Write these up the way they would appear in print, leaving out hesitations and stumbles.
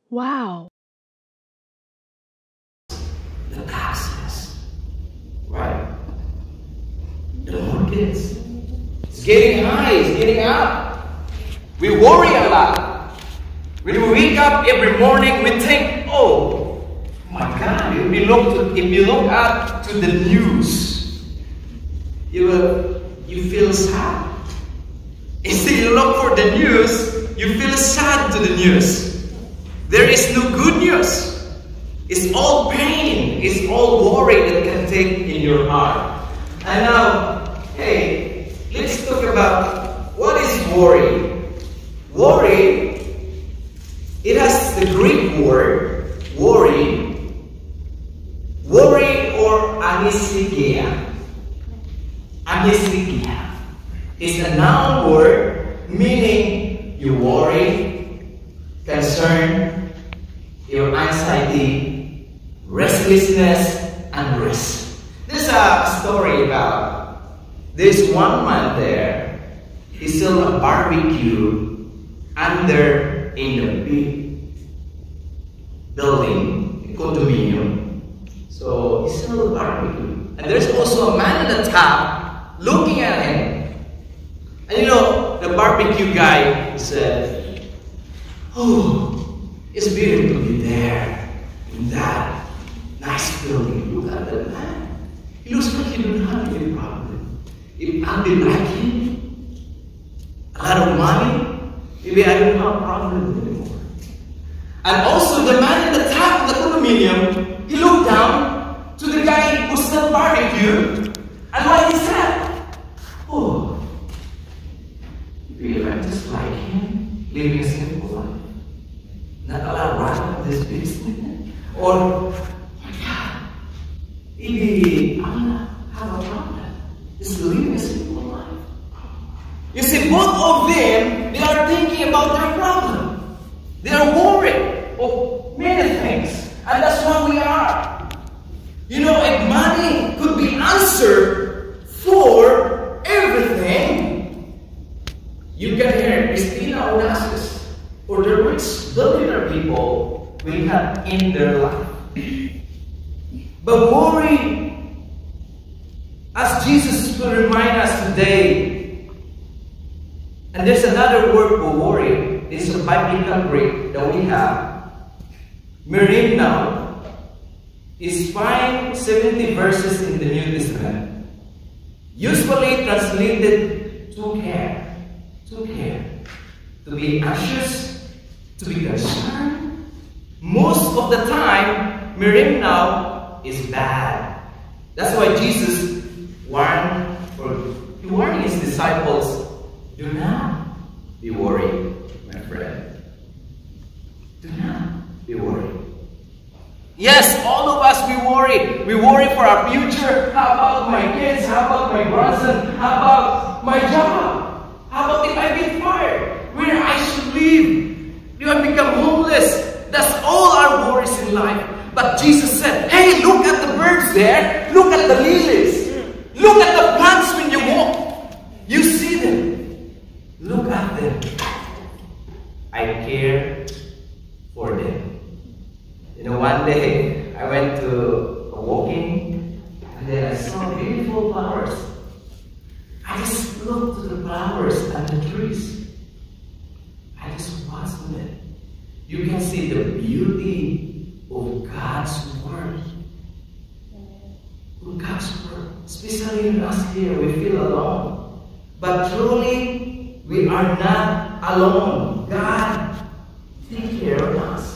Wow. The taxes, right? The mortgage. It's getting high, it's getting up. We worry a lot. When we wake up every morning, we think, oh my God, if you look up to the news, you feel sad. Instead you look for the news, you feel sad to the news. There is no good news. It's all pain. It's all worry that can take in your heart. And now, hey, let's talk about what is worry. Worry, it has the Greek word, worry. Worry or anisigia. Anisigia is a noun word meaning you worry, concern, your anxiety, restlessness, and rest. There's a story about this one man there. He saw a barbecue under in the big building, a condominium. So he saw a barbecue. And there's also a man at the top looking at him. And you know, the barbecue guy said, oh, it's beautiful to be there in that nice building. Look at that man. He looks like he doesn't have any problem. If I've been like him, a lot of money, maybe I don't have a problem anymore. And also the man at the top of the condominium, he looked down to the guy who sells barbecue, and what he said, oh, if I'm just like him, living a simple life, not allowed run of this business, or, oh my God, maybe I'm not have a problem. Just living a simple life. You see, both of them, they are thinking about their problem. They are worried of many things, and that's what we are. You know, if money could be answered for everything, you can hear Christina Onassis or the rich billionaire people will have in their life. But worry, as Jesus will remind us today, and there's another word for worry. This is a biblical Greek that we have. Merimna is 570 verses in the New Testament. Usually translated to care. To care, to be anxious, to be concerned. Most of the time, merimna is bad. That's why Jesus warned his disciples, do not be worried, my friend. Do not be worried. Yes, all of us, we worry. We worry for our future. How about my kids? How about my grandson? How about my job? How about if I get fired? Where I should live? Do I become homeless? That's all our worries in life. But Jesus said, hey, look at the birds there. Look at the lilies. Look at the plants when you walk. You see them. Look at them. I care for them. You know, one day I went to a walking and then I saw beautiful flowers. I just looked to the flowers and the trees. I just watched them. You can see the beauty of God's Word. Of God's Word. Especially in us here, we feel alone. But truly, we are not alone. God takes care of us.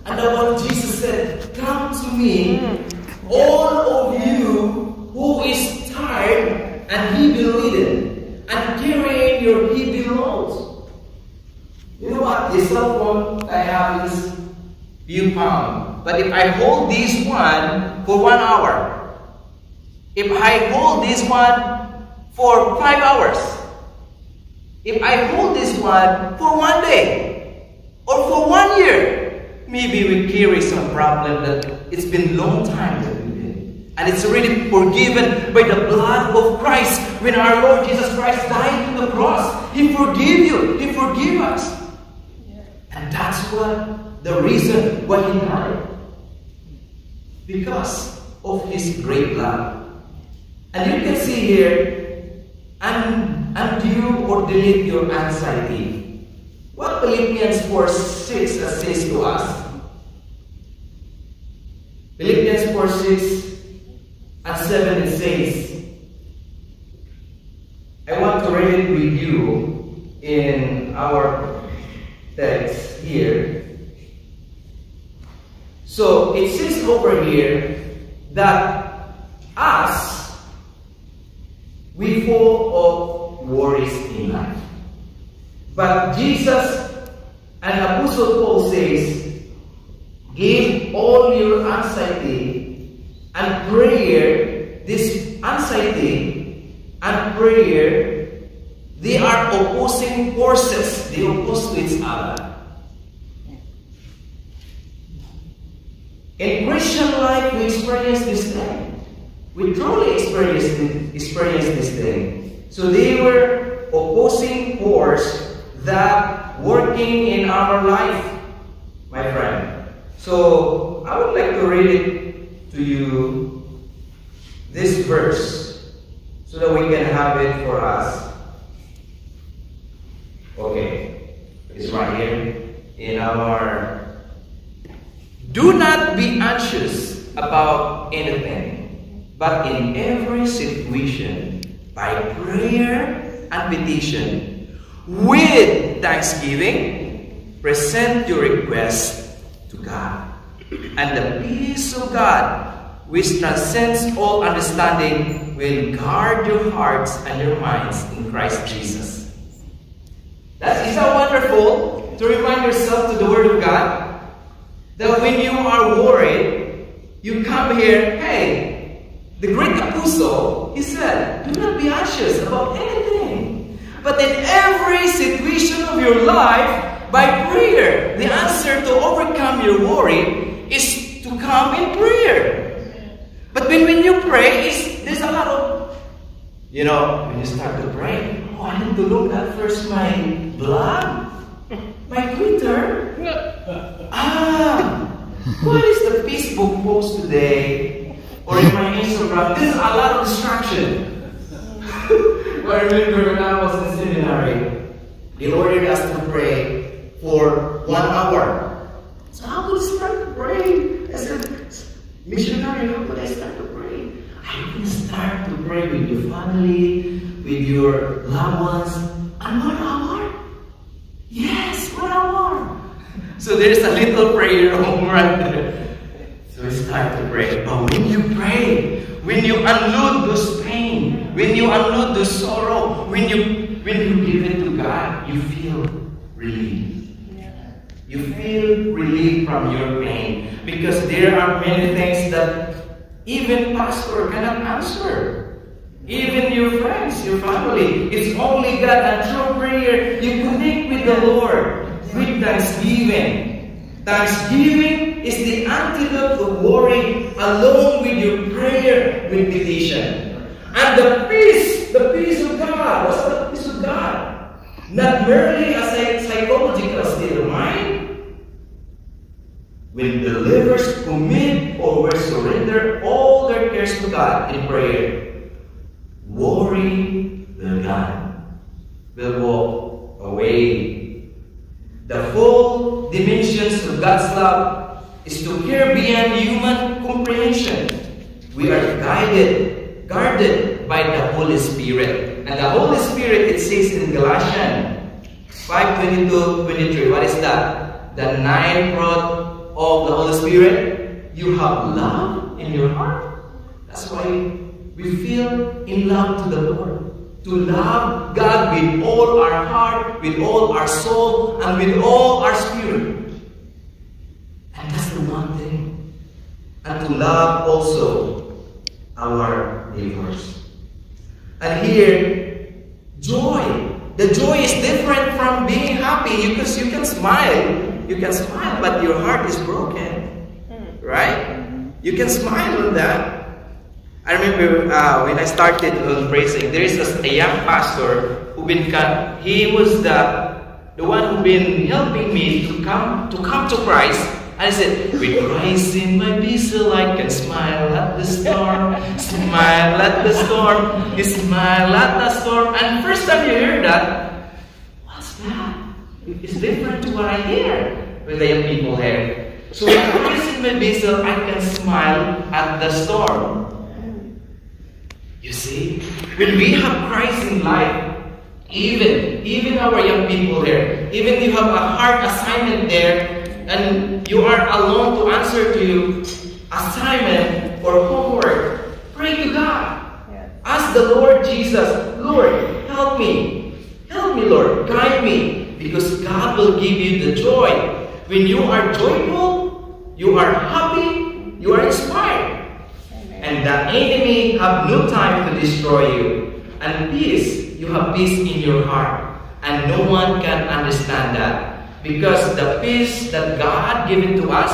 And that's what Jesus said, come to me, all of you who is tired and heavy laden, and carrying your heavy loads. You know what? This cell phone I have is few pounds. But if I hold this one for 1 hour, if I hold this one for 5 hours, if I hold this one for 1 day, or for 1 year, maybe we carry some problem that it's been long time that we've been. And it's already forgiven by the blood of Christ. When our Lord Jesus Christ died on the cross, He forgave you. He forgave us. And that's what the reason why He died. Because of His great love. And you can see here, undo or delete your anxiety. What Philippians 4:6 says to us? Philippians 4:6 and 7 it says, I want to read it with you in our text here. So it says over here that us, we full of worries in life. But Jesus and Apostle Paul says, give all your anxiety and prayer. This anxiety and prayer, they are opposing forces. They oppose to each other. In Christian life, we experience this thing. We truly experience this thing. So they were opposing force that working in our life, my friend. So I would like to read it to you, this verse, so that we can have it for us. Okay, it's right here in our. Do not be anxious about anything, but in every situation, by prayer and petition, with thanksgiving, present your request to God. And the peace of God, which transcends all understanding, will guard your hearts and your minds in Christ Jesus. That is so wonderful to remind yourself to the Word of God. That when you are worried, you come here, hey, the great apostle, he said, do not be anxious about anything. But in every situation of your life, by prayer, the answer to overcome your worry is to come in prayer. But when you pray, there's a lot of, when you start to pray, I need to look at first my blog, my Twitter. What is the Facebook post today? Or in my Instagram? There's a lot of distraction. I remember when I was in seminary, they ordered us to pray for 1 hour. So how would I start to pray? I said, missionary, how would I start to pray? I can start to pray with your family, with your loved ones, and 1 hour? Yes, 1 hour. So there's a little prayer room right there. So we start to pray. But when you pray, when you unload those pain, when you unload the sorrow, when you give it to God, you feel relief. You feel relief from your pain. Because there are many things that even pastor cannot answer. Even your friends, your family. It's only God, and through prayer, you connect with the Lord. With thanksgiving. Thanksgiving is the antidote of worry, along with your prayer with petition. And the peace of God. What's the peace of God? Not merely a psychological state of mind. When believers commit or will surrender all their cares to God in prayer, worry will gone, will walk away. The full dimensions of God's love is to care beyond human comprehension. We are guarded by the Holy Spirit. And the Holy Spirit, it says in Galatians 5:22-23, what is that? The 9th fruit of the Holy Spirit. You have love in your heart. That's why we feel in love to the Lord. To love God with all our heart, with all our soul, and with all our spirit. And that's the one thing. And to love also our neighbors. And here, joy. The joy is different from being happy. Because you can smile. You can smile, but your heart is broken. Right? You can smile on that. I remember when I started on praising, there is a young pastor who he was the the one who's been helping me to come to Christ. I said, with Christ in my vessel, I can smile at the storm, smile at the storm, smile at the storm. And first time you hear that, what's that? It's different to what I hear when the young people hear. So with Christ in my vessel, I can smile at the storm. You see, when we have Christ in life, even our young people here, even you have a hard assignment there, and you are alone to answer to you assignment or homework, pray to God. Yes. Ask the Lord Jesus, Lord, help me, Lord, guide me, because God will give you the joy. When you are joyful, you are happy, you are inspired. And the enemy have no time to destroy you. And peace, you have peace in your heart. And no one can understand that. Because the peace that God given to us,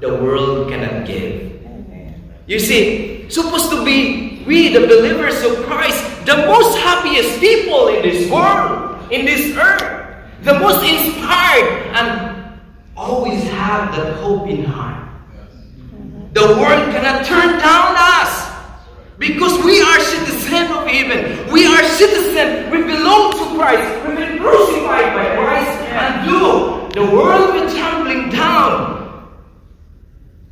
the world cannot give. You see, supposed to be we, the believers of Christ, the most happiest people in this world, in this earth. The most inspired and always have that hope in heart. The world cannot turn down us because we are citizens of heaven. We are citizens. We belong to Christ. We've been crucified by Christ. And though the world will trembling down,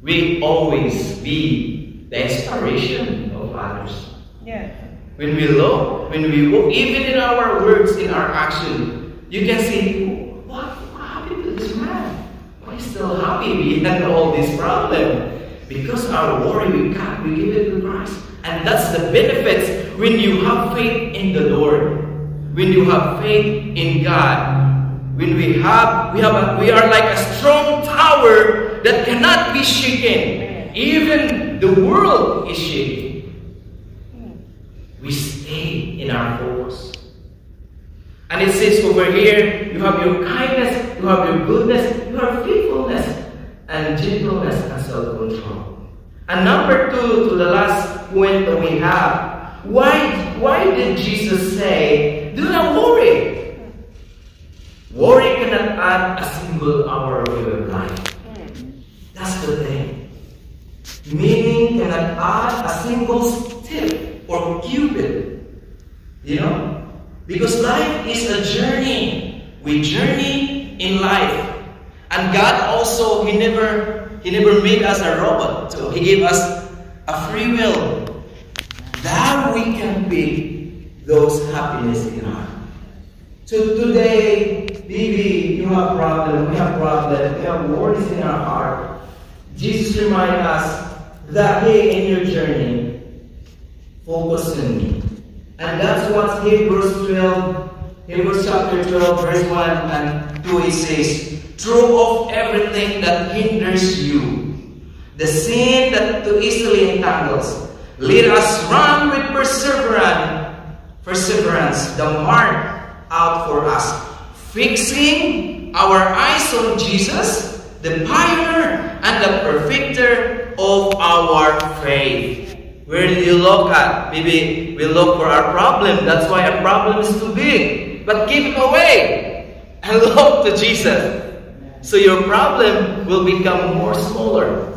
we always be the inspiration of others. Yeah. When we look, when we walk, even in our words, in our action, you can see, what happened to this man? Why is still happy? We had all this problem. Because our worry with God, we give it to Christ. And that's the benefits when you have faith in the Lord. When you have faith in God. When we are like a strong tower that cannot be shaken. Even the world is shaking. We stay in our focus. And it says over here, you have your kindness, you have your goodness, you have faithfulness, and gentleness and self-control. And number 2, to the last point that we have, why did Jesus say, do not worry? Worry cannot add a single hour of your life. That's the thing. Meaning cannot add a single step or cubit. You know? Because life is a journey. We journey in life. And God also, He never made us a robot. So He gave us a free will that we can pick those happiness in our heart. So today, maybe you have problem, we have problem, we have worries in our heart. Jesus reminds us that, hey, in your journey, focus on me. And that's what Hebrews chapter 12, verse 1 and 2, it says, throw off everything that hinders you, the sin that too easily entangles. Let us run with perseverance, the mark out for us, fixing our eyes on Jesus, the pioneer and the perfecter of our faith. Where do you look at? Maybe we look for our problem. That's why our problem is too big. But give it away and look to Jesus. So your problem will become more smaller.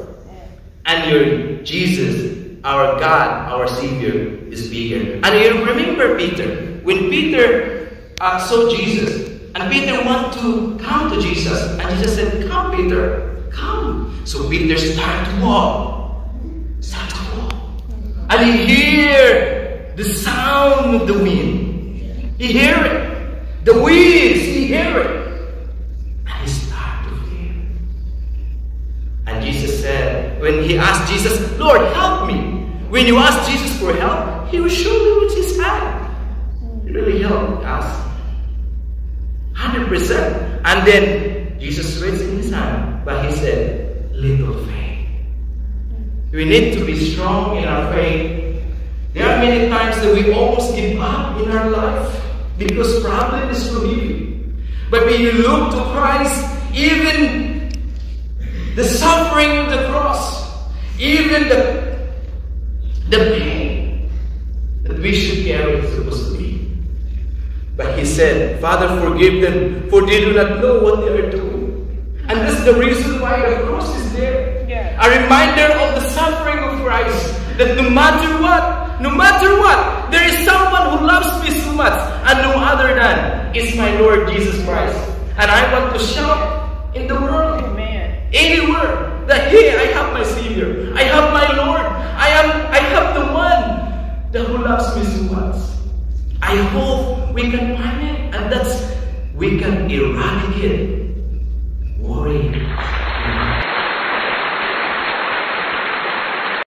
And your Jesus, our God, our Savior, is bigger. And you remember Peter. When Peter saw Jesus, and Peter wanted to come to Jesus, and Jesus said, come Peter, come. So Peter started to walk. And he hear the sound of the wind. He hear it. The winds, he hear it. And he started to fear. And Jesus said, when he asked Jesus, Lord, help me. When you ask Jesus for help, he will surely with his hand. He really helped us. 100%. And then Jesus raised his hand, but he said, little faith. We need to be strong in our faith. There are many times that we almost give up in our life because problem is too heavy. But when you look to Christ, even the suffering of the cross, even the pain that we should carry is supposed to be. But he said, Father, forgive them, for they do not know what they are doing. And that's the reason why the cross is there. Yeah. A reminder of the suffering of Christ. That no matter what, there is someone who loves me so much, and no other than is my Lord Jesus Christ. And I want to shout in the world, Amen. anywhere, that hey, I have my Savior, I have my Lord, I have the one that who loves me so much. I hope we can find it, and that's we can eradicate